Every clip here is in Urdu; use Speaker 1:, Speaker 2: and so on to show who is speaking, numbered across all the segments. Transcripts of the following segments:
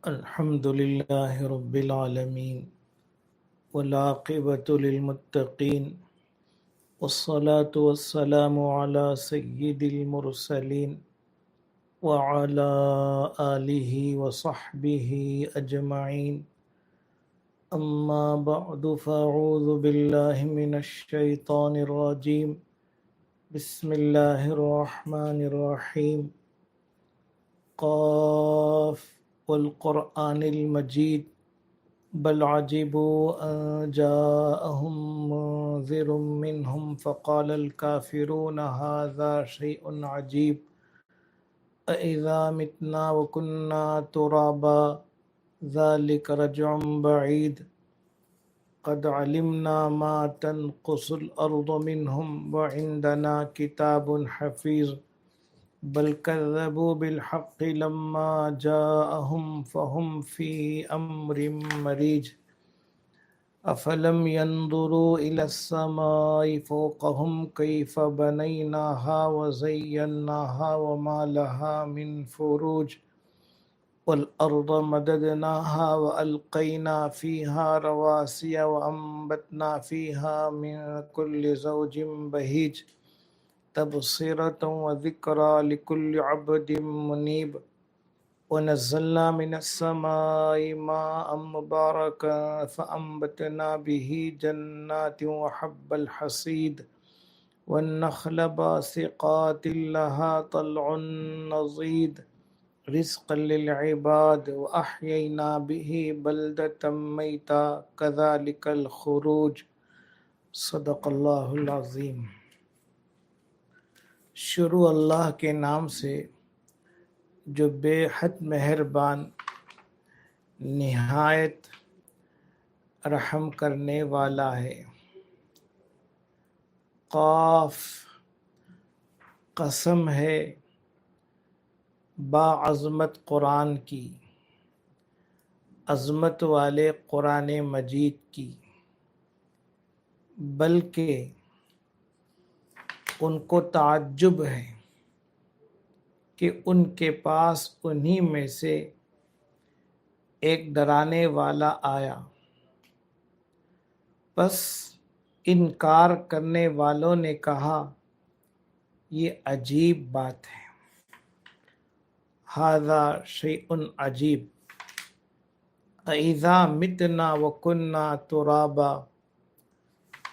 Speaker 1: الحمد لله رب العالمين والعاقبة للمتقين والصلاة والسلام على سيد المرسلين وعلى آله وصحبه أجمعين. أما بعد فأعوذ بالله من الشيطان الرجيم. بسم الله الرحمن الرحيم. قاف والقرآن المجيد بل عجبوا أن جاءهم منذر منهم فقال الكافرون هذا شيء عجيب أإذا متنا وكنا ترابا ذلك رجع بعيد قد علمنا ما تنقص الأرض منهم وعندنا كتاب حفيظ بل كذبوا بالحق لما جاءهم فهم في أمر مريج أفلم ينظروا إلى السماء فوقهم كيف بنيناها وزيناها وما لها من فروج والأرض مددناها وألقينا فيها رواسي وأنبتنا فيها من كل زوج بهيج تبصرة وذكرى لكل عبد منيب ونزلنا من السماء ماء مباركا فأنبتنا به جنات وحب الحصيد والنخل باسقات لها طلع نضيد رزقا للعباد وأحيينا به بلدة ميتا كذلك الخروج. صدق اللہ العظیم. شروع اللہ کے نام سے جو بے حد مہربان نہایت رحم کرنے والا ہے. قاف قسم ہے با عظمت قرآن کی، عظمت والے قرآن مجید کی، بلکہ ان کو تعجب ہے کہ ان کے پاس انہی میں سے ایک ڈرانے والا آیا. بس انکار کرنے والوں نے کہا یہ عجیب بات ہے. ھذا شیء عجیب اذا متنا وکنا ترابا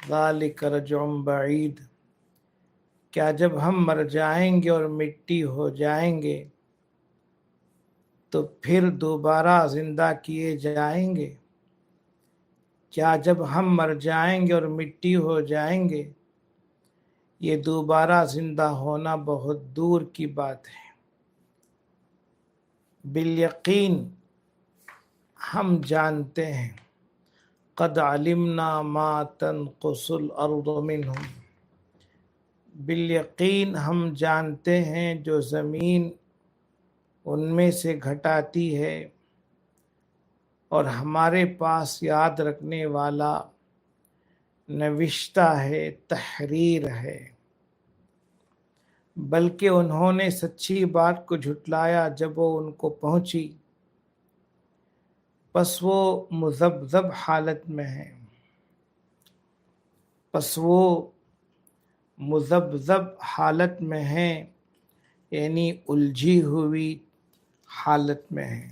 Speaker 1: ذلک رجع بعید. کیا جب ہم مر جائیں گے اور مٹی ہو جائیں گے تو پھر دوبارہ زندہ کیے جائیں گے؟ کیا جب ہم مر جائیں گے اور مٹی ہو جائیں گے؟ یہ دوبارہ زندہ ہونا بہت دور کی بات ہے. بالیقین ہم جانتے ہیں، قد علمنا ما تنقص الارض منہم، بالیقین ہم جانتے ہیں جو زمین ان میں سے گھٹاتی ہے، اور ہمارے پاس یاد رکھنے والا نوشتہ ہے، تحریر ہے. بلکہ انہوں نے سچی بات کو جھٹلایا جب وہ ان کو پہنچی، پس وہ مذبذب حالت میں ہیں. حالت میں ہیں یعنی الجھی ہوئی حالت میں ہیں.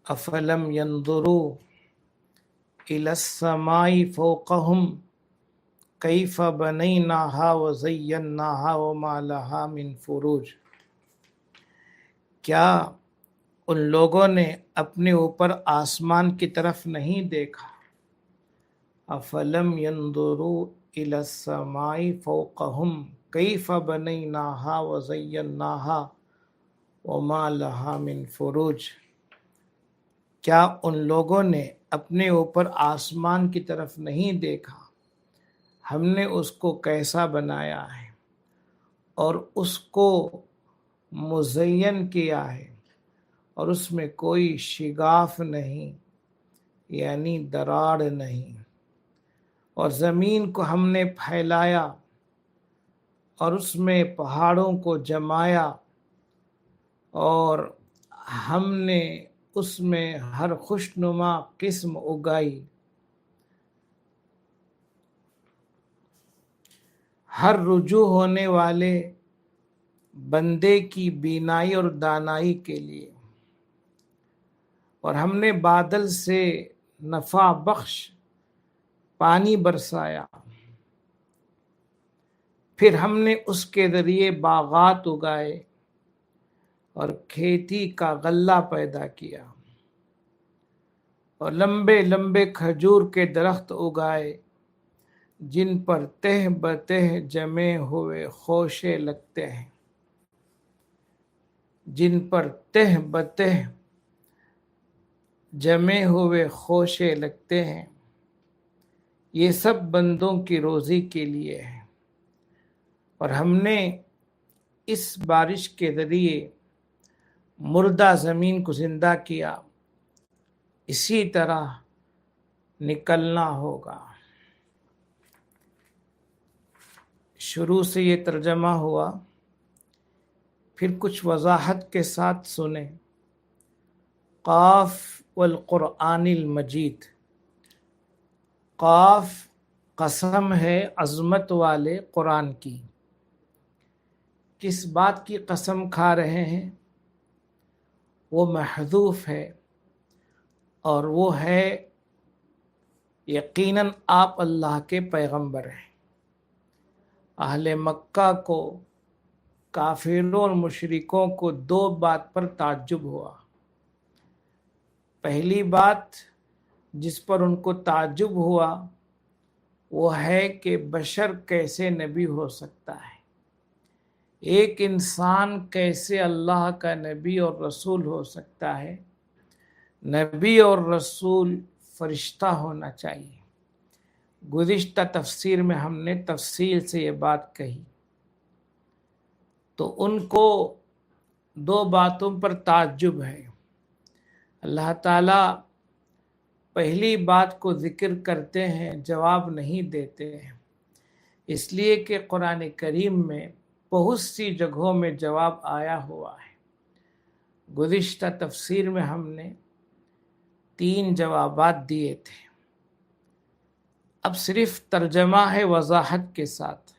Speaker 1: افلم ينظروا الى السماء فوقهم کیف بنیناها وزیناها وما لها من فروج. کیا ان لوگوں نے اپنے اوپر آسمان کی طرف نہیں دیکھا؟ افلم ينظروا الى السماء فوقهم کیف بنیناها وزیناها وما لها من فروج. کیا ان لوگوں نے اپنے اوپر آسمان کی طرف نہیں دیکھا؟ ہم نے اس کو کیسا بنایا ہے اور اس کو مزین کیا ہے، اور اس میں کوئی شگاف نہیں یعنی دراڑ نہیں. اور زمین کو ہم نے پھیلایا اور اس میں پہاڑوں کو جمایا اور ہم نے اس میں ہر خوشنما قسم اگائی، ہر رجوع ہونے والے بندے کی بینائی اور دانائی کے لیے، اور ہم نے بادل سے نفع بخش پانی برسایا، پھر ہم نے اس کے ذریعے باغات اگائے اور کھیتی کا غلہ پیدا کیا، اور لمبے لمبے کھجور کے درخت اگائے جن پر تہ بتہ جمے ہوئے خوشے لگتے ہیں، جن پر تہ بتہ جمے ہوئے خوشے لگتے ہیں۔ یہ سب بندوں کی روزی کے لیے ہے، اور ہم نے اس بارش کے ذریعے مردہ زمین کو زندہ کیا، اسی طرح نکلنا ہوگا۔ شروع سے یہ ترجمہ ہوا، پھر کچھ وضاحت کے ساتھ سنیں۔ قاف والقرآن المجید، قاف قسم ہے عظمت والے قرآن کی۔ کس بات کی قسم کھا رہے ہیں؟ وہ محذوف ہے، اور وہ ہے یقیناً آپ اللہ کے پیغمبر ہیں۔ اہل مکہ کو، کافروں اور مشرکوں کو دو بات پر تعجب ہوا۔ پہلی بات جس پر ان کو تعجب ہوا وہ ہے کہ بشر کیسے نبی ہو سکتا ہے، ایک انسان کیسے اللہ کا نبی اور رسول ہو سکتا ہے۔ نبی اور رسول فرشتہ ہونا چاہیے۔ گزشتہ تفسیر میں ہم نے تفصیل سے یہ بات کہی، تو ان کو دو باتوں پر تعجب ہے۔ اللہ تعالیٰ پہلی بات کو ذکر کرتے ہیں، جواب نہیں دیتے ہیں، اس لیے کہ قرآن کریم میں بہت سی جگہوں میں جواب آیا ہوا ہے۔ گزشتہ تفسیر میں ہم نے 3 جوابات دیے تھے۔ اب صرف ترجمہ ہے وضاحت کے ساتھ،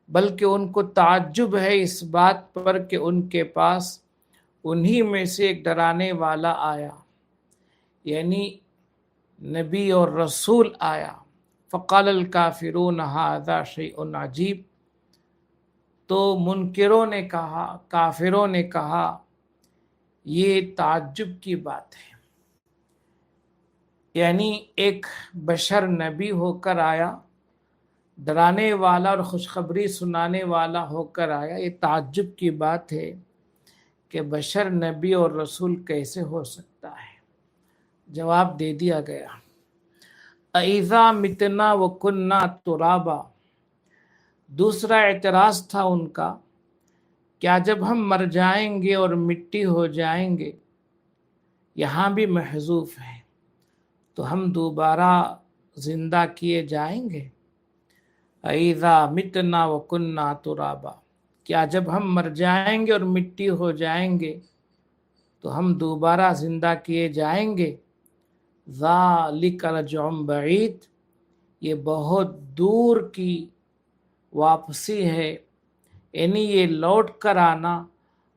Speaker 1: بلکہ ان کو تعجب ہے اس بات پر کہ ان کے پاس انہی میں سے ایک ڈرانے والا آیا، یعنی نبی اور رسول آیا۔ فقال الکافرون ھذا شیء عجیب، تو منکروں نے کہا، کافروں نے کہا یہ تعجب کی بات ہے، یعنی ایک بشر نبی ہو کر آیا، ڈرانے والا اور خوشخبری سنانے والا ہو کر آیا، یہ تعجب کی بات ہے کہ بشر نبی اور رسول کیسے ہو سکتا ہے۔ جواب دے دیا گیا۔ اَإِذَا مِتْنَا وَكُنَّا تُرَابًا، دوسرا اعتراض تھا ان کا، کیا جب ہم مر جائیں گے اور مٹی ہو جائیں گے، یہاں بھی محذوف ہے، تو ہم دوبارہ زندہ کیے جائیں گے۔ اَإِذَا مِتْنَا وَكُنَّا تُرَابًا، کیا جب ہم مر جائیں گے اور مٹی ہو جائیں گے تو ہم دوبارہ زندہ کیے جائیں گے۔ ذَلِكَ رَجْعٌ بَعِيدٌ، یہ بہت دور کی واپسی ہے، یعنی یہ لوٹ کر آنا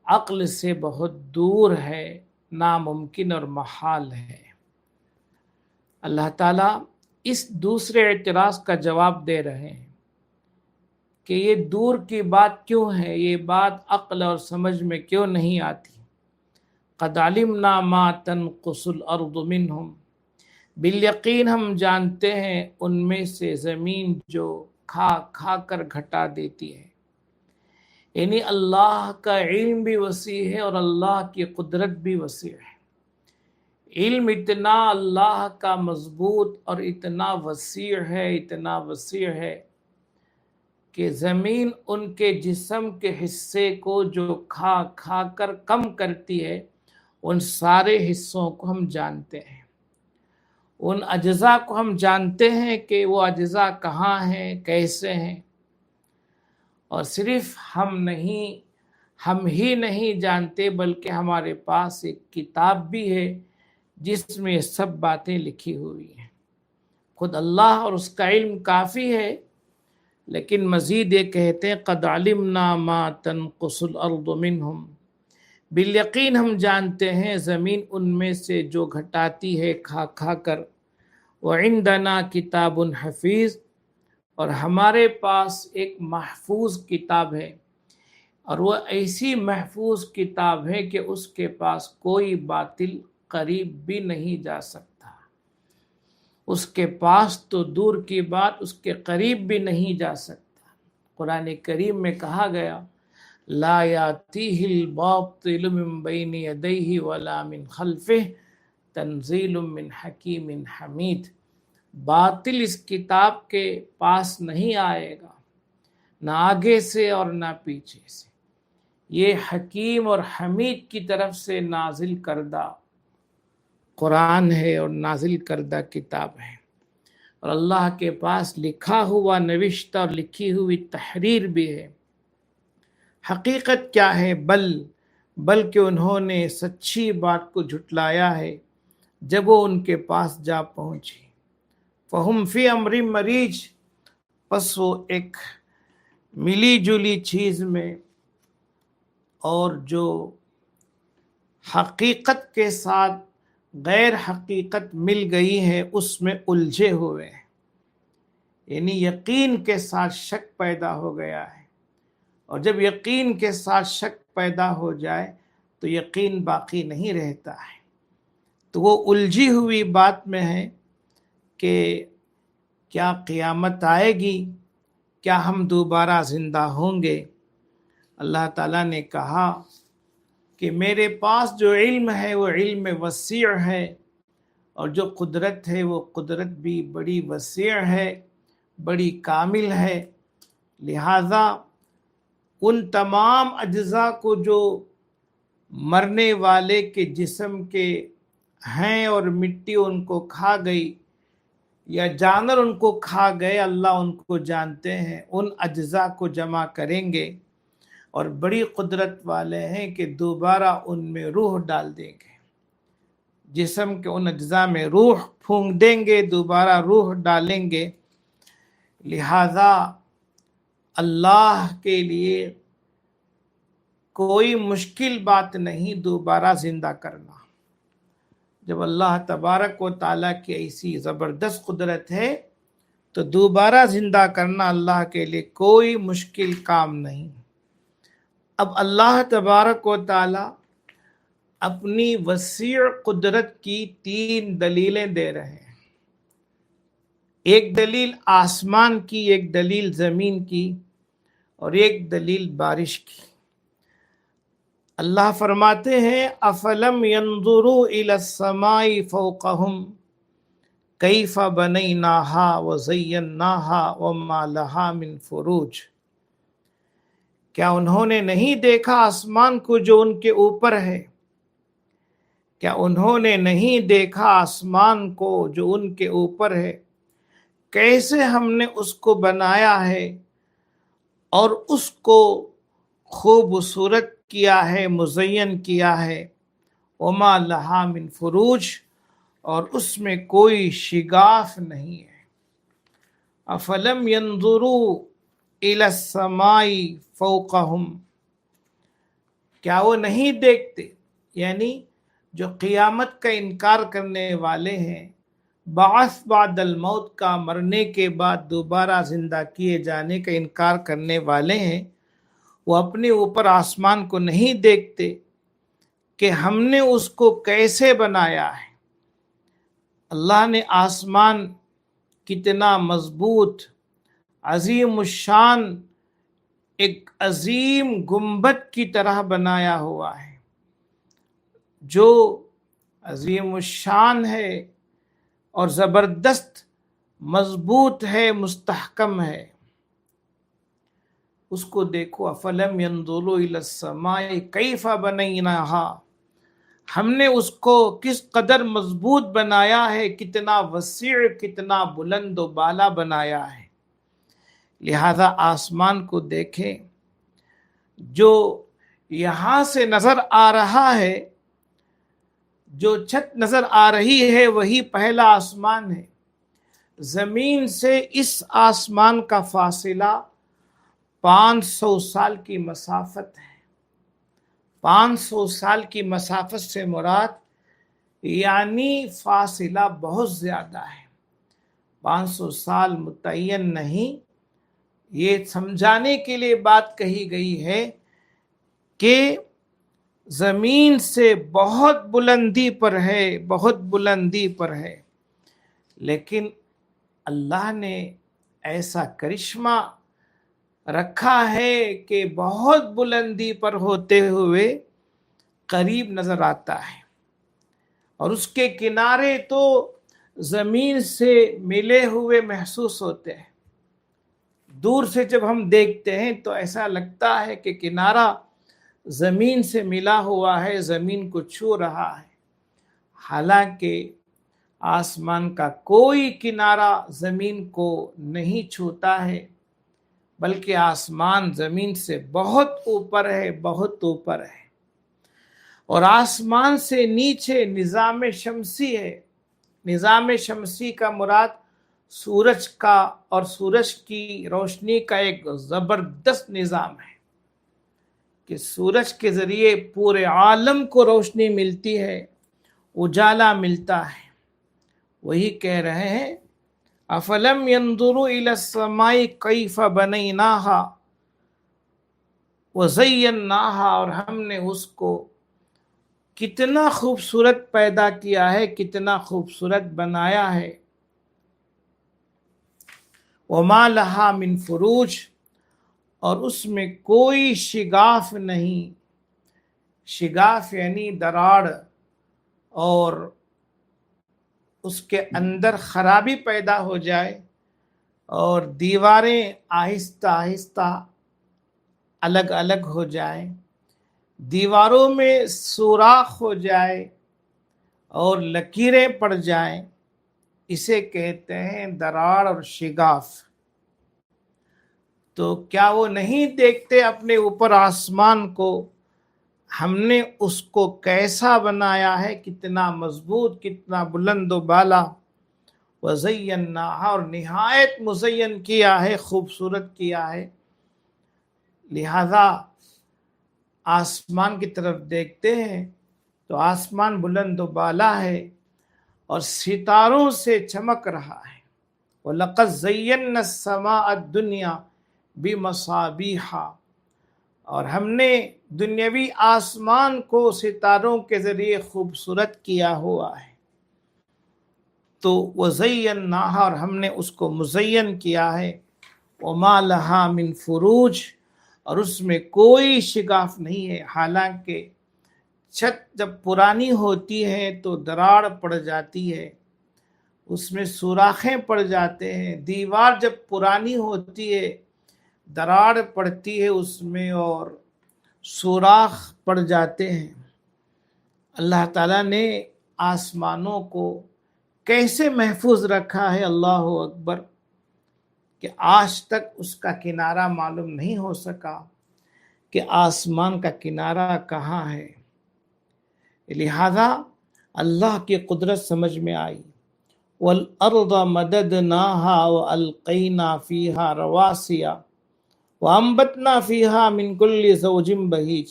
Speaker 1: عقل سے بہت دور ہے، ناممکن اور محال ہے۔ اللہ تعالیٰ اس دوسرے اعتراض کا جواب دے رہے ہیں کہ یہ دور کی بات کیوں ہے، یہ بات عقل اور سمجھ میں کیوں نہیں آتی۔ قد علمنا ما تنقص الارض منہم، بالیقین ہم جانتے ہیں ان میں سے زمین جو کھا کھا کر گھٹا دیتی ہے، یعنی اللہ کا علم بھی وسیع ہے اور اللہ کی قدرت بھی وسیع ہے۔ علم اتنا اللہ کا مضبوط اور اتنا وسیع ہے، اتنا وسیع ہے کہ زمین ان کے جسم کے حصے کو جو کھا کھا کر کم کرتی ہے، ان سارے حصوں کو ہم جانتے ہیں، ان اجزاء کو ہم جانتے ہیں کہ وہ اجزاء کہاں ہیں، کیسے ہیں۔ اور صرف ہم نہیں، ہم ہی نہیں جانتے بلکہ ہمارے پاس ایک کتاب بھی ہے جس میں یہ سب باتیں لکھی ہوئی ہیں۔ خود اللہ اور اس کا علم کافی ہے، لیکن مزید یہ کہتے ہیں قد علمنا ما تنقص الارض منہم، بالیقین ہم جانتے ہیں زمین ان میں سے جو گھٹاتی ہے کھا کھا کر، وعندنا کتاب حفیظ، اور ہمارے پاس ایک محفوظ کتاب ہے، اور وہ ایسی محفوظ کتاب ہے کہ اس کے پاس کوئی باطل قریب بھی نہیں جا سکتا، اس کے پاس تو دور کی بات اس کے قریب بھی نہیں جا سکتا۔ قرآن کریم میں کہا گیا لا یاتیہ الباطل من بین یدیہ ولا من خلفہ تنزیل من حکیم حمید، باطل اس کتاب کے پاس نہیں آئے گا، نہ آگے سے اور نہ پیچھے سے، یہ حکیم اور حمید کی طرف سے نازل کردہ قرآن ہے اور نازل کردہ کتاب ہے، اور اللہ کے پاس لکھا ہوا نوشتہ اور لکھی ہوئی تحریر بھی ہے۔ حقیقت کیا ہے؟ بلکہ انہوں نے سچی بات کو جھٹلایا ہے جب وہ ان کے پاس جا پہنچی۔ فہم فی امر مریج، پس وہ ایک ملی جلی چیز میں اور جو حقیقت کے ساتھ غیر حقیقت مل گئی ہے اس میں الجھے ہوئے ہیں، یعنی یقین کے ساتھ شک پیدا ہو گیا ہے، اور جب یقین کے ساتھ شک پیدا ہو جائے تو یقین باقی نہیں رہتا ہے، تو وہ الجھی ہوئی بات میں ہے کہ کیا قیامت آئے گی، کیا ہم دوبارہ زندہ ہوں گے؟ اللہ تعالیٰ نے کہا کہ میرے پاس جو علم ہے وہ علم وسیع ہے، اور جو قدرت ہے وہ قدرت بھی بڑی وسیع ہے، بڑی کامل ہے، لہذا ان تمام اجزاء کو جو مرنے والے کے جسم کے ہیں اور مٹی ان کو کھا گئی یا جانور ان کو کھا گئے، اللہ ان کو جانتے ہیں، ان اجزاء کو جمع کریں گے اور بڑی قدرت والے ہیں کہ دوبارہ ان میں روح ڈال دیں گے، جسم کے ان اجزاء میں روح پھونک دیں گے، دوبارہ روح ڈالیں گے، لہذا اللہ کے لیے کوئی مشکل بات نہیں دوبارہ زندہ کرنا۔ جب اللہ تبارک و تعالیٰ کی ایسی زبردست قدرت ہے تو دوبارہ زندہ کرنا اللہ کے لیے کوئی مشکل کام نہیں۔ اب اللہ تبارک و تعالیٰ اپنی وسیع قدرت کی 3 دلیلیں دے رہے ہیں، ایک دلیل آسمان کی، ایک دلیل زمین کی، اور ایک دلیل بارش کی۔ اللہ فرماتے ہیں افلم ينظروا الى السماء فوقهم کیف بنیناها وزیناها وما لها من فروج، کیا انہوں نے نہیں دیکھا آسمان کو جو ان کے اوپر ہے؟ کیا انہوں نے نہیں دیکھا آسمان کو جو ان کے اوپر ہے؟ کیسے ہم نے اس کو بنایا ہے اور اس کو خوبصورت کیا ہے، مزین کیا ہے، وما لہا من فروج، اور اس میں کوئی شگاف نہیں ہے۔ افلم ينظروا الى السماء فوقهم، کیا وہ نہیں دیکھتے؟ یعنی جو قیامت کا انکار کرنے والے ہیں، بعث بعد الموت کا، مرنے کے بعد دوبارہ زندہ کیے جانے کا انکار کرنے والے ہیں، وہ اپنے اوپر آسمان کو نہیں دیکھتے کہ ہم نے اس کو کیسے بنایا ہے۔ اللہ نے آسمان کتنا مضبوط، عظیم الشان، ایک عظیم گنبد کی طرح بنایا ہوا ہے، جو عظیم الشان ہے اور زبردست، مضبوط ہے، مستحکم ہے۔ اس کو دیکھو افلم ينظروا الى السماء کیف بنیناها، ہم نے اس کو کس قدر مضبوط بنایا ہے، کتنا وسیع، کتنا بلند و بالا بنایا ہے۔ لہذا آسمان کو دیکھیں جو یہاں سے نظر آ رہا ہے، جو چھت نظر آ رہی ہے وہی پہلا آسمان ہے۔ زمین سے اس آسمان کا فاصلہ 500 سال کی مسافت ہے۔ 500 سال کی مسافت سے مراد یعنی فاصلہ بہت زیادہ ہے۔ 500 سال متعین نہیں، یہ سمجھانے کے لیے بات کہی گئی ہے کہ زمین سے بہت بلندی پر ہے، بہت بلندی پر ہے، لیکن اللہ نے ایسا کرشمہ رکھا ہے کہ بہت بلندی پر ہوتے ہوئے قریب نظر آتا ہے، اور اس کے کنارے تو زمین سے ملے ہوئے محسوس ہوتے ہیں۔ دور سے جب ہم دیکھتے ہیں تو ایسا لگتا ہے کہ کنارہ زمین سے ملا ہوا ہے، زمین کو چھو رہا ہے، حالانکہ آسمان کا کوئی کنارہ زمین کو نہیں چھوتا ہے، بلکہ آسمان زمین سے بہت اوپر ہے، بہت اوپر ہے۔ اور آسمان سے نیچے نظام شمسی ہے۔ نظام شمسی کا مراد سورج کا اور سورج کی روشنی کا ایک زبردست نظام ہے کہ سورج کے ذریعے پورے عالم کو روشنی ملتی ہے، اجالا ملتا ہے۔ وہی کہہ رہے ہیں افلم ينظروا الى السماء كيف بنيناها وزيناها، اور ہم نے اس کو کتنا خوبصورت پیدا کیا ہے، کتنا خوبصورت بنایا ہے۔ وما لها من فروج، اور اس میں کوئی شگاف نہیں۔ شگاف یعنی دراڑ، اور اس کے اندر خرابی پیدا ہو جائے اور دیواریں آہستہ آہستہ الگ الگ ہو جائیں، دیواروں میں سوراخ ہو جائے اور لکیریں پڑ جائیں، اسے کہتے ہیں دراڑ اور شگاف۔ تو کیا وہ نہیں دیکھتے اپنے اوپر آسمان کو؟ ہم نے اس کو کیسا بنایا ہے، کتنا مضبوط، کتنا بلند و بالا۔ وَزَيَّنَّاهَا، اور نہایت مزین کیا ہے، خوبصورت کیا ہے۔ لہذا آسمان کی طرف دیکھتے ہیں تو آسمان بلند و بالا ہے اور ستاروں سے چمک رہا ہے۔ وَلَقَدْ زَيَّنَّا السَّمَاءَ الدُّنْيَا بِمَصَابِيحَ، اور ہم نے دنیاوی آسمان کو ستاروں کے ذریعے خوبصورت کیا ہوا ہے۔ تو وَزَيَّنَّاهَا، اور ہم نے اس کو مزین کیا ہے۔ وَمَا لَهَا مِن فُرُوج، اور اس میں کوئی شگاف نہیں ہے۔ حالانکہ چھت جب پرانی ہوتی ہے تو دراڑ پڑ جاتی ہے، اس میں سوراخیں پڑ جاتے ہیں۔ دیوار جب پرانی ہوتی ہے دراڑ پڑتی ہے اس میں اور سوراخ پڑ جاتے ہیں۔ اللہ تعالیٰ نے آسمانوں کو کیسے محفوظ رکھا ہے، اللہ اکبر، کہ آج تک اس کا کنارہ معلوم نہیں ہو سکا کہ آسمان کا کنارہ کہاں ہے۔ لہذا اللہ کی قدرت سمجھ میں آئی۔ وَالْأَرْضَ مَدَدْنَاهَا وَأَلْقَيْنَا فِيهَا رَوَاسِيَ وَأَنبَتْنَا فِيهَا مِن كُلِّ زَوْجٍ بَهِيجٍ،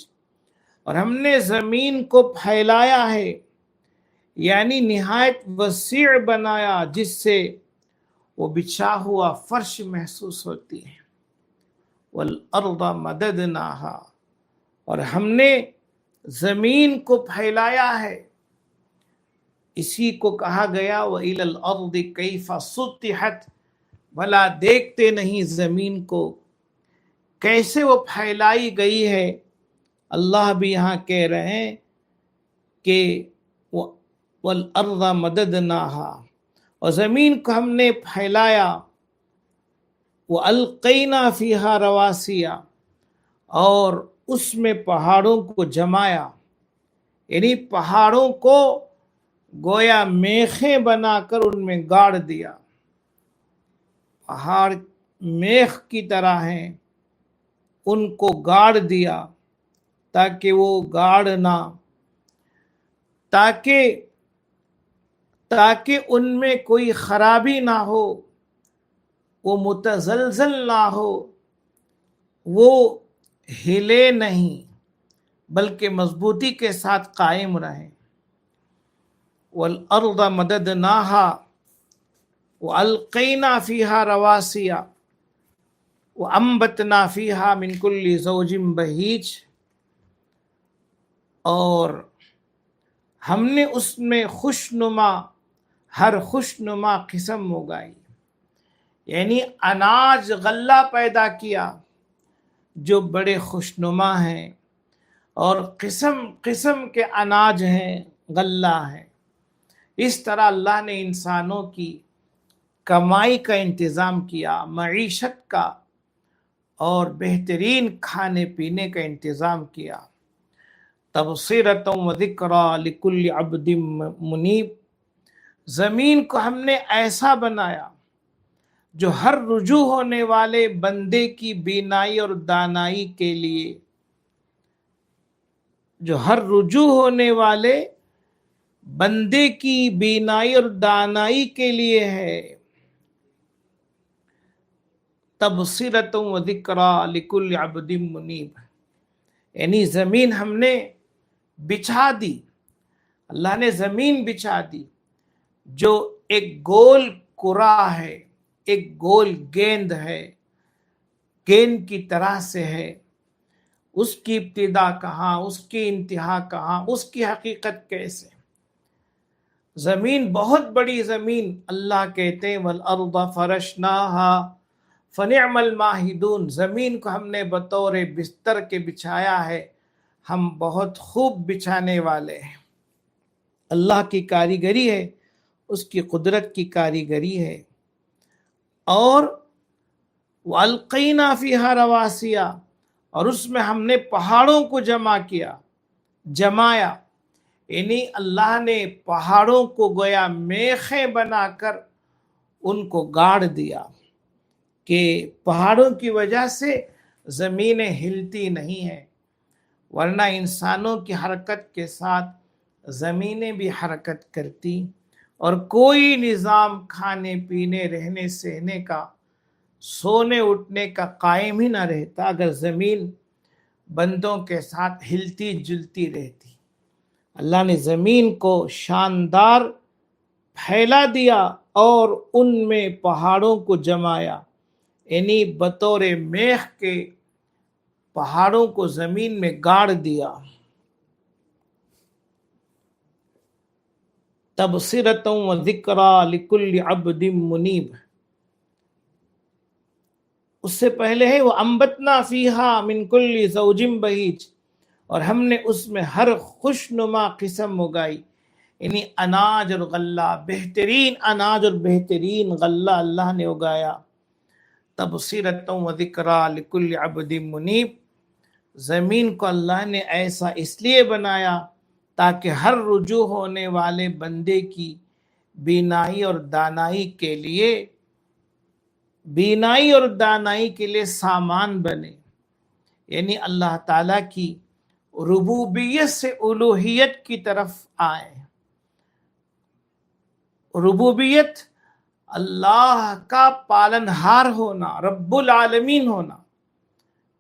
Speaker 1: اور ہم نے زمین کو پھیلایا ہے، یعنی نہایت وسیع بنایا، جس سے وہ بچھا ہوا فرش محسوس ہوتی ہے۔ وَالْأَرْضَ مَدَدْنَاهَا، اور ہم نے زمین کو پھیلایا ہے۔ اسی کو کہا گیا وَإِلَى الْأَرْضِ كَيْفَ سُطِحَتْ، بھلا دیکھتے نہیں زمین کو کیسے وہ پھیلائی گئی ہے۔ اللہ بھی یہاں کہہ رہے ہیں کہ وَالْأَرْضَ مَدَدْنَاهَا، اور زمین کو ہم نے پھیلایا۔ وَأَلْقَيْنَا فِيهَا رَوَاسِيَ، اور اس میں پہاڑوں کو جمایا، یعنی پہاڑوں کو گویا میخیں بنا کر ان میں گاڑ دیا۔ پہاڑ میخ کی طرح ہیں، ان کو گاڑ دیا تاکہ وہ گاڑ نہ، تاکہ ان میں کوئی خرابی نہ ہو، وہ متزلزل نہ ہو، وہ ہلے نہیں بلکہ مضبوطی کے ساتھ قائم رہیں۔ والارض مددناها والقینا فیہا رواسیا وانبتنا فیہا من کل زوج بہیج، اور ہم نے اس میں ہر خوشنما قسم اگائی، یعنی اناج غلہ پیدا کیا جو بڑے خوشنما ہیں، اور قسم قسم کے اناج ہیں، غلہ ہیں۔ اس طرح اللہ نے انسانوں کی کمائی کا انتظام کیا، معیشت کا اور بہترین کھانے پینے کا انتظام کیا۔ تبصرۃ و ذکریٰ لکل عبد منیب، زمین کو ہم نے ایسا بنایا جو ہر رجوع ہونے والے بندے کی بینائی اور دانائی کے لیے، جو ہر رجوع ہونے والے بندے کی بینائی اور دانائی کے لیے ہے۔ تبصرۃ و ذکریٰ لکل عبد منیب، یعنی زمین ہم نے بچھا دی، اللہ نے زمین بچھا دی جو ایک گول کرہ ہے، ایک گول گیند ہے، گیند کی طرح سے ہے۔ اس کی ابتدا کہاں، اس کی انتہا کہاں، اس کی حقیقت کیسے؟ زمین بہت بڑی زمین، اللہ کہتے ہیں والارض فرشناها فنعم الماہدون، زمین کو ہم نے بطور بستر کے بچھایا ہے، ہم بہت خوب بچھانے والے ہیں۔ اللہ کی کاریگری ہے، اس کی قدرت کی کاریگری ہے۔ اور وَأَلْقَيْنَا فِيهَا رَوَاسِيَ، اور اس میں ہم نے پہاڑوں کو جمایا، یعنی اللہ نے پہاڑوں کو گویا میخیں بنا کر ان کو گاڑ دیا کہ پہاڑوں کی وجہ سے زمینیں ہلتی نہیں ہیں، ورنہ انسانوں کی حرکت کے ساتھ زمینیں بھی حرکت کرتی، اور کوئی نظام کھانے پینے، رہنے سہنے کا، سونے اٹھنے کا قائم ہی نہ رہتا اگر زمین بندوں کے ساتھ ہلتی جلتی رہتی۔ اللہ نے زمین کو شاندار پھیلا دیا اور ان میں پہاڑوں کو جمایا، یعنی بطور میخ کے پہاڑوں کو زمین میں گاڑ دیا۔ تبصرۃ و ذکریٰ لکل عبد منیب، اس سے پہلے ہے وَأَنبَتْنَا فِيهَا مِن كُلِّ زَوْجٍ بَهِيجٍ، اور ہم نے اس میں ہر خوشنما قسم اگائی، یعنی اناج اور غلہ، بہترین اناج اور بہترین غلہ اللہ نے اگایا۔ تبصرۃ و ذکریٰ لکل عبد منیب، زمین کو اللہ نے ایسا اس لیے بنایا تاکہ ہر رجوع ہونے والے بندے کی بینائی اور دانائی کے لیے سامان بنے، یعنی اللہ تعالیٰ کی ربوبیت سے الوہیت کی طرف آئے۔ ربوبیت اللہ کا پالنہار ہونا، رب العالمین ہونا،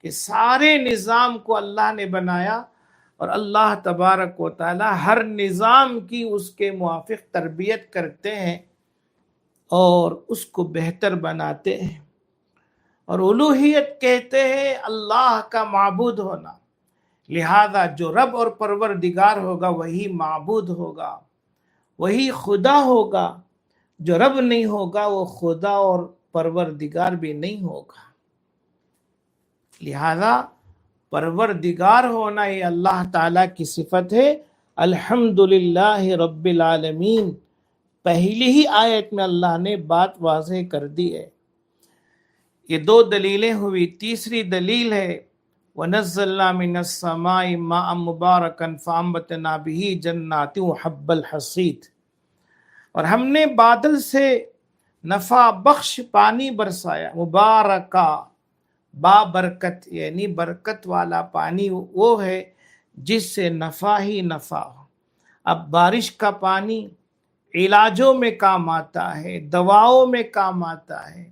Speaker 1: کہ سارے نظام کو اللہ نے بنایا، اور اللہ تبارک و تعالی ہر نظام کی اس کے موافق تربیت کرتے ہیں اور اس کو بہتر بناتے ہیں۔ اور الوہیت کہتے ہیں اللہ کا معبود ہونا، لہذا جو رب اور پروردگار ہوگا وہی معبود ہوگا، وہی خدا ہوگا۔ جو رب نہیں ہوگا وہ خدا اور پروردگار بھی نہیں ہوگا۔ لہذا پروردگار ہونا یہ اللہ تعالیٰ کی صفت ہے۔ الحمدللہ رب العالمین، پہلی ہی آیت میں اللہ نے بات واضح کر دی ہے۔ یہ دو دلیلیں ہوئی، تیسری دلیل ہے وَنَزَّلْنَا مِنَ السَّمَاءِ مَاءً مُبَارَكًا فَأَنبَتْنَا بِهِ جَنَّاتٍ وَحَبَّ الْحَصِيدِ، اور ہم نے بادل سے نفع بخش پانی برسایا، مبارکہ، با برکت، یعنی برکت والا پانی وہ ہے جس سے نفع ہی نفع ہو۔ اب بارش کا پانی علاجوں میں کام آتا ہے، دواؤں میں کام آتا ہے،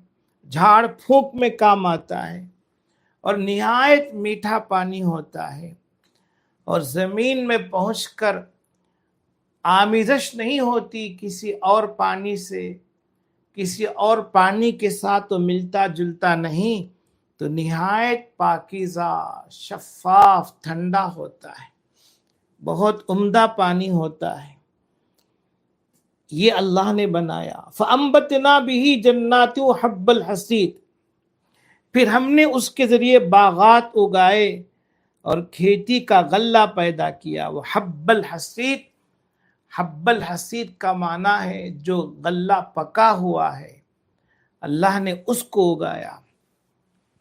Speaker 1: جھاڑ پھونک میں کام آتا ہے، اور نہایت میٹھا پانی ہوتا ہے، اور زمین میں پہنچ کر آمیزش نہیں ہوتی کسی اور پانی سے، کسی اور پانی کے ساتھ تو ملتا جلتا نہیں، تو نہایت پاکیزہ، شفاف، ٹھنڈا ہوتا ہے، بہت عمدہ پانی ہوتا ہے۔ یہ اللہ نے بنایا۔ فَأَنبَتْنَا بِهِ جَنَّاتٍ وَحَبَّ الْحَصِيدِ، پھر ہم نے اس کے ذریعے باغات اگائے اور کھیتی کا غلہ پیدا کیا۔ وہ حب الحصید، حب الحصید کا معنی ہے جو غلہ پکا ہوا ہے، اللہ نے اس کو اگایا،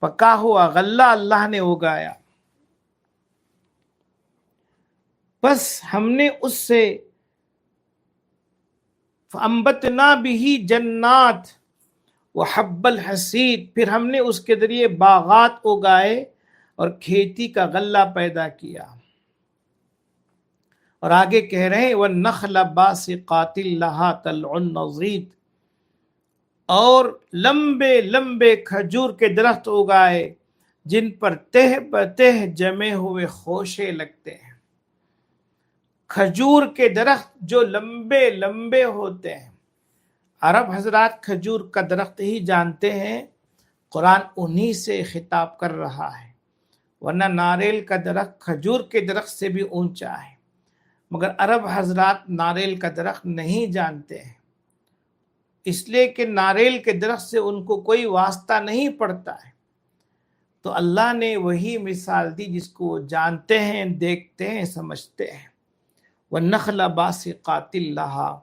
Speaker 1: پکا ہوا غلہ اللہ نے اگایا۔ بس ہم نے اس سے فَأَنبَتْنَا بِهِ جَنَّاتٍ وَحَبَّ الْحَصِيدِ، پھر ہم نے اس کے ذریعے باغات اگائے اور کھیتی کا غلہ پیدا کیا۔ اور آگے کہہ رہے ہیں وَالنَّخْلَ بَاسِقَاتٍ لَهَا طَلْعٌ نَضِيدٌ، اور لمبے لمبے کھجور کے درخت اگائے جن پر تہ بتہ جمے ہوئے خوشے لگتے ہیں۔ کھجور کے درخت جو لمبے لمبے ہوتے ہیں، عرب حضرات کھجور کا درخت ہی جانتے ہیں، قرآن انہی سے خطاب کر رہا ہے، ورنہ ناریل کا درخت کھجور کے درخت سے بھی اونچا ہے، مگر عرب حضرات ناریل کا درخت نہیں جانتے ہیں، اس لیے کہ ناریل کے درخت سے ان کو کوئی واسطہ نہیں پڑتا ہے۔ تو اللہ نے وہی مثال دی جس کو وہ جانتے ہیں، دیکھتے ہیں، سمجھتے ہیں۔ وَالنَّخْلَ بَاسِقَاتٍ لَهَا،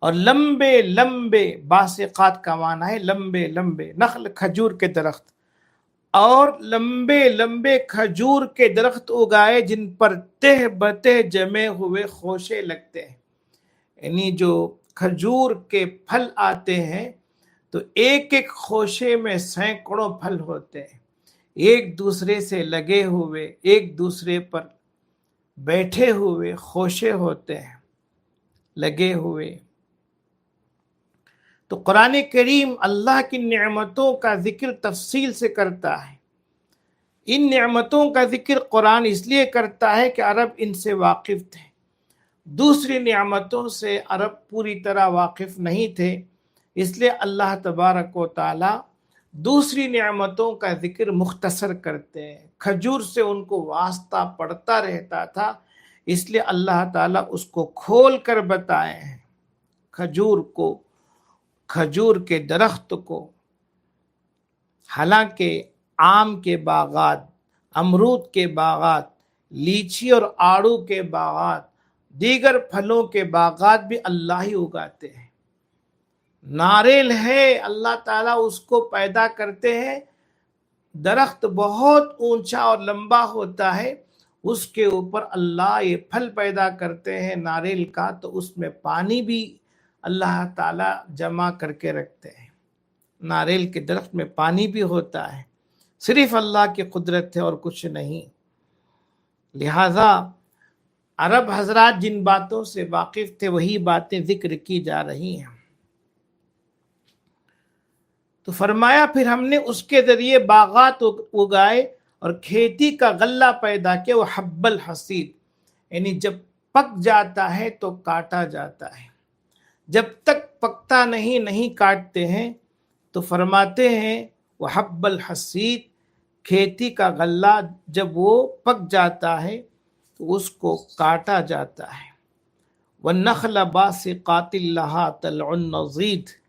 Speaker 1: اور لمبے لمبے، باسقات کا معنی ہے لمبے لمبے، نخل کھجور کے درخت، اور لمبے لمبے کھجور کے درخت اگائے جن پر تہ بتہ جمے ہوئے خوشے لگتے ہیں۔ یعنی جو کھجور کے پھل آتے ہیں تو ایک ایک خوشے میں سینکڑوں پھل ہوتے ہیں، ایک دوسرے سے لگے ہوئے، ایک دوسرے پر بیٹھے ہوئے خوشے ہوتے ہیں، لگے ہوئے۔ تو قرآن کریم اللہ کی نعمتوں کا ذکر تفصیل سے کرتا ہے۔ ان نعمتوں کا ذکر قرآن اس لیے کرتا ہے کہ عرب ان سے واقف تھے، دوسری نعمتوں سے عرب پوری طرح واقف نہیں تھے، اس لیے اللہ تبارک و تعالی دوسری نعمتوں کا ذکر مختصر کرتے ہیں۔ کھجور سے ان کو واسطہ پڑتا رہتا تھا، اس لیے اللہ تعالیٰ اس کو کھول کر بتائے ہیں، کھجور کو، کھجور کے درخت کو۔ حالانکہ آم کے باغات، امرود کے باغات، لیچی اور آڑو کے باغات، دیگر پھلوں کے باغات بھی اللہ ہی اگاتے ہیں۔ ناریل ہے، اللہ تعالیٰ اس کو پیدا کرتے ہیں، درخت بہت اونچا اور لمبا ہوتا ہے، اس کے اوپر اللہ یہ پھل پیدا کرتے ہیں ناریل کا، تو اس میں پانی بھی اللہ تعالیٰ جمع کر کے رکھتے ہیں۔ ناریل کے درخت میں پانی بھی ہوتا ہے، صرف اللہ کی قدرت ہے اور کچھ نہیں۔ لہذا عرب حضرات جن باتوں سے واقف تھے وہی باتیں ذکر کی جا رہی ہیں۔ تو فرمایا پھر ہم نے اس کے ذریعے باغات اگائے اور کھیتی کا غلہ پیدا کیا، وہ حب الحصید، یعنی جب پک جاتا ہے تو کاٹا جاتا ہے، جب تک پکتا نہیں کاٹتے ہیں۔ تو فرماتے ہیں وہ حب الحصید، کھیتی کا غلہ جب وہ پک جاتا ہے تو اس کو کاٹا جاتا ہے۔ وَالنَّخْلَ بَاسِقَاتٍ لَهَا طَلْعٌ نَضِيدٌ،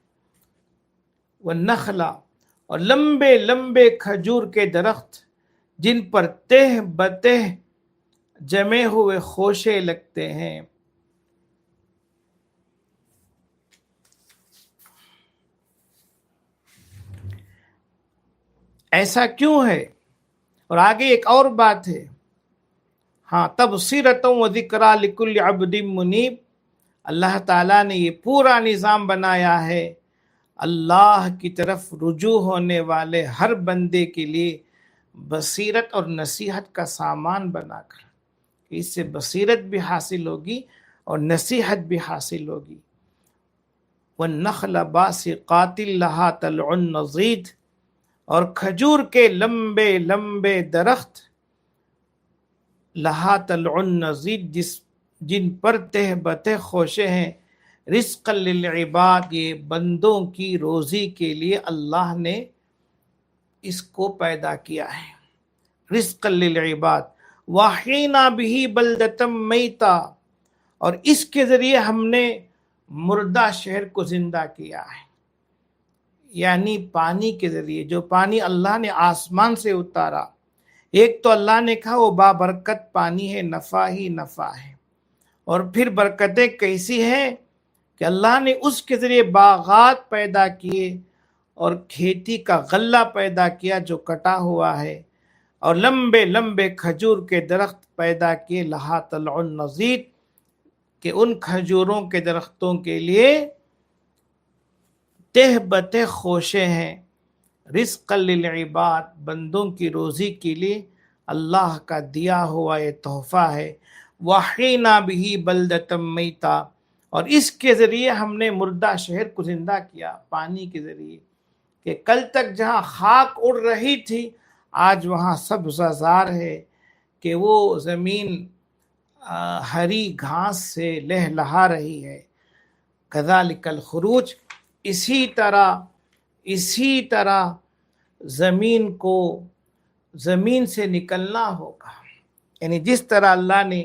Speaker 1: وَالنَّخْلَ، اور لمبے لمبے کھجور کے درخت جن پر تہ بتہ جمے ہوئے خوشے لگتے ہیں۔ ایسا کیوں ہے؟ اور آگے ایک اور بات ہے، ہاں، تبصرۃ و ذکریٰ لکل عبد منیب، اللہ تعالیٰ نے یہ پورا نظام بنایا ہے اللہ کی طرف رجوع ہونے والے ہر بندے کے لیے بصیرت اور نصیحت کا سامان بنا کر۔ اس سے بصیرت بھی حاصل ہوگی اور نصیحت بھی حاصل ہوگی۔ وَالنَّخْلَ بَاسِقَاتٍ لَهَا طَلْعٌ نَضِيدٌ، اور کھجور کے لمبے لمبے درخت، لہا طلع نضید، جن پر تہ بتہ خوشے ہیں، رزقا للعباد، یہ بندوں کی روزی کے لیے اللہ نے اس کو پیدا کیا ہے، رزقا للعباد۔ وَأَحْيَيْنَا بِهِ بَلْدَةً مَيْتًا، اور اس کے ذریعے ہم نے مردہ شہر کو زندہ کیا ہے، یعنی پانی کے ذریعے، جو پانی اللہ نے آسمان سے اتارا۔ ایک تو اللہ نے کہا وہ بابرکت پانی ہے، نفع ہی نفع ہے، اور پھر برکتیں کیسی ہیں کہ اللہ نے اس کے ذریعے باغات پیدا کیے اور کھیتی کا غلہ پیدا کیا جو کٹا ہوا ہے، اور لمبے لمبے کھجور کے درخت پیدا کیے، لہا طلع نضید، کہ ان کھجوروں کے درختوں کے لیے تہ بتہ خوشے ہیں، رزق للعباد، بندوں کی روزی کے لیے اللہ کا دیا ہوا یہ تحفہ ہے۔ وَأَحْيَيْنَا بِهِ بَلْدَةً مَيْتًا، اور اس کے ذریعے ہم نے مردہ شہر کو زندہ کیا پانی کے ذریعے، کہ کل تک جہاں خاک اڑ رہی تھی آج وہاں سبززار ہے، کہ وہ زمین ہری گھاس سے لہلہا رہی ہے۔ کذالک الخروج، اسی طرح زمین سے نکلنا ہوگا، یعنی جس طرح اللہ نے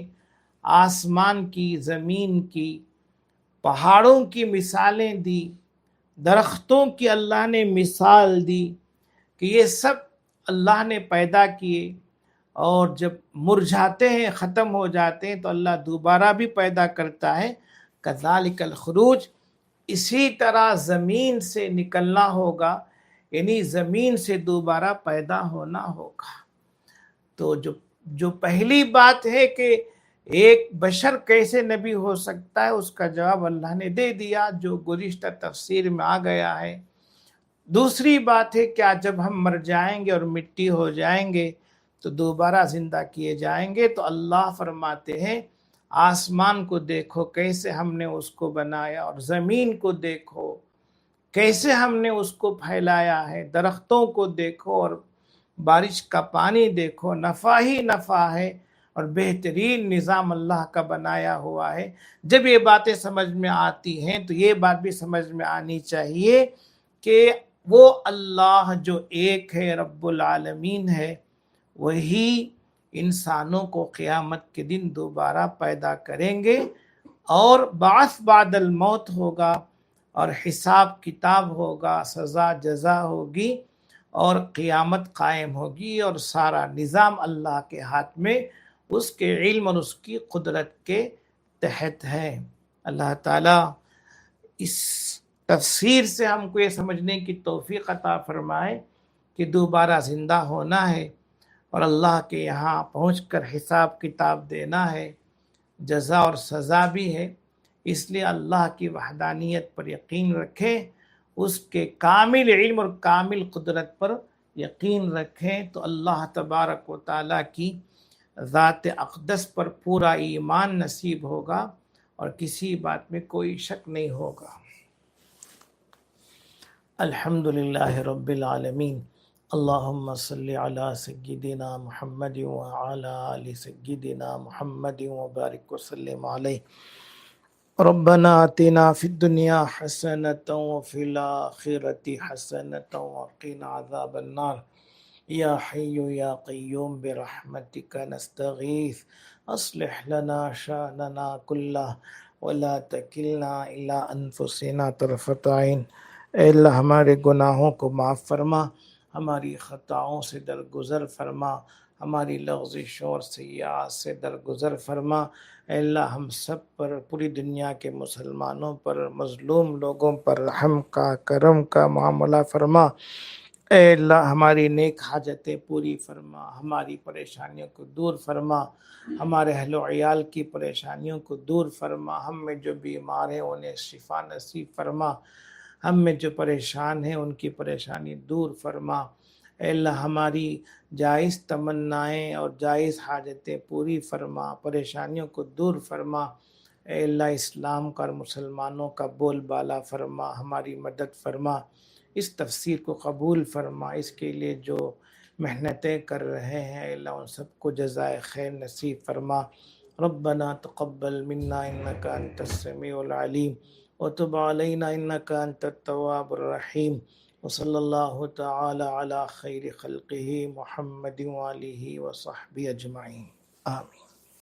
Speaker 1: آسمان کی، زمین کی، پہاڑوں کی مثالیں دی، درختوں کی اللہ نے مثال دی کہ یہ سب اللہ نے پیدا کیے، اور جب مرجھاتے ہیں، ختم ہو جاتے ہیں تو اللہ دوبارہ بھی پیدا کرتا ہے۔ کذالک الخروج، اسی طرح زمین سے نکلنا ہوگا، یعنی زمین سے دوبارہ پیدا ہونا ہوگا۔ تو جو پہلی بات ہے کہ ایک بشر کیسے نبی ہو سکتا ہے، اس کا جواب اللہ نے دے دیا جو گزشتہ تفسیر میں آ گیا ہے۔ دوسری بات ہے کیا جب ہم مر جائیں گے اور مٹی ہو جائیں گے تو دوبارہ زندہ کیے جائیں گے؟ تو اللہ فرماتے ہیں آسمان کو دیکھو کیسے ہم نے اس کو بنایا، اور زمین کو دیکھو کیسے ہم نے اس کو پھیلایا ہے، درختوں کو دیکھو اور بارش کا پانی دیکھو، نفع ہی نفع ہے، اور بہترین نظام اللہ کا بنایا ہوا ہے۔ جب یہ باتیں سمجھ میں آتی ہیں تو یہ بات بھی سمجھ میں آنی چاہیے کہ وہ اللہ جو ایک ہے، رب العالمین ہے، وہی انسانوں کو قیامت کے دن دوبارہ پیدا کریں گے، اور بعث بعد الموت ہوگا، اور حساب کتاب ہوگا، سزا جزا ہوگی، اور قیامت قائم ہوگی، اور سارا نظام اللہ کے ہاتھ میں، اس کے علم اور اس کی قدرت کے تحت ہے۔ اللہ تعالیٰ اس تفسیر سے ہم کو یہ سمجھنے کی توفیق عطا فرمائے کہ دوبارہ زندہ ہونا ہے، اور اللہ کے یہاں پہنچ کر حساب کتاب دینا ہے، جزا اور سزا بھی ہے۔ اس لیے اللہ کی وحدانیت پر یقین رکھیں، اس کے کامل علم اور کامل قدرت پر یقین رکھیں، تو اللہ تبارک و تعالیٰ کی ذات اقدس پر پورا ایمان نصیب ہوگا، اور کسی بات میں کوئی شک نہیں ہوگا۔ الحمدللہ رب العالمین، اللہم صلی علی سیدنا محمد وعلی آل سیدنا محمد وبارک وسلم علیہ۔ ربنا آتنا فی الدنیا حسنۃ وفی الآخرۃ حسنۃ وقنا عذاب النار۔ یا حی یا قیوم برحمتک نستغیث، اصلح لنا شأننا کلہ ولا تکلنا الی انفسنا طرفۃ عین۔ اے اللہ ہمارے گناہوں کو معاف فرما، ہماری خطاؤں سے درگزر فرما، ہماری لغزشوں اور سیئات سے درگزر فرما۔ اے اللہ ہم سب پر، پوری دنیا کے مسلمانوں پر، مظلوم لوگوں پر رحم کا، کرم کا معاملہ فرما۔ اے اللہ ہماری نیک حاجتیں پوری فرما، ہماری پریشانیوں کو دور فرما، ہمارے اہل و عیال کی پریشانیوں کو دور فرما، ہم میں جو بیمار ہیں انہیں شفا نصیب فرما، ہم میں جو پریشان ہیں ان کی پریشانی دور فرما۔ اے اللہ ہماری جائز تمنائیں اور جائز حاجتیں پوری فرما، پریشانیوں کو دور فرما۔ اے اللہ اسلام کا اور مسلمانوں کا بول بالا فرما، ہماری مدد فرما، اس تفسیر کو قبول فرما، اس کے لیے جو محنتیں کر رہے ہیں اے اللہ ان سب کو جزائے خیر نصیب فرما۔ ربنا تقبل منا انك انت السميع العليم وتب علينا انك انت التواب الرحيم وصلى الله تعالى على خير خلقه محمد وآله وصحبه اجمعين آمين۔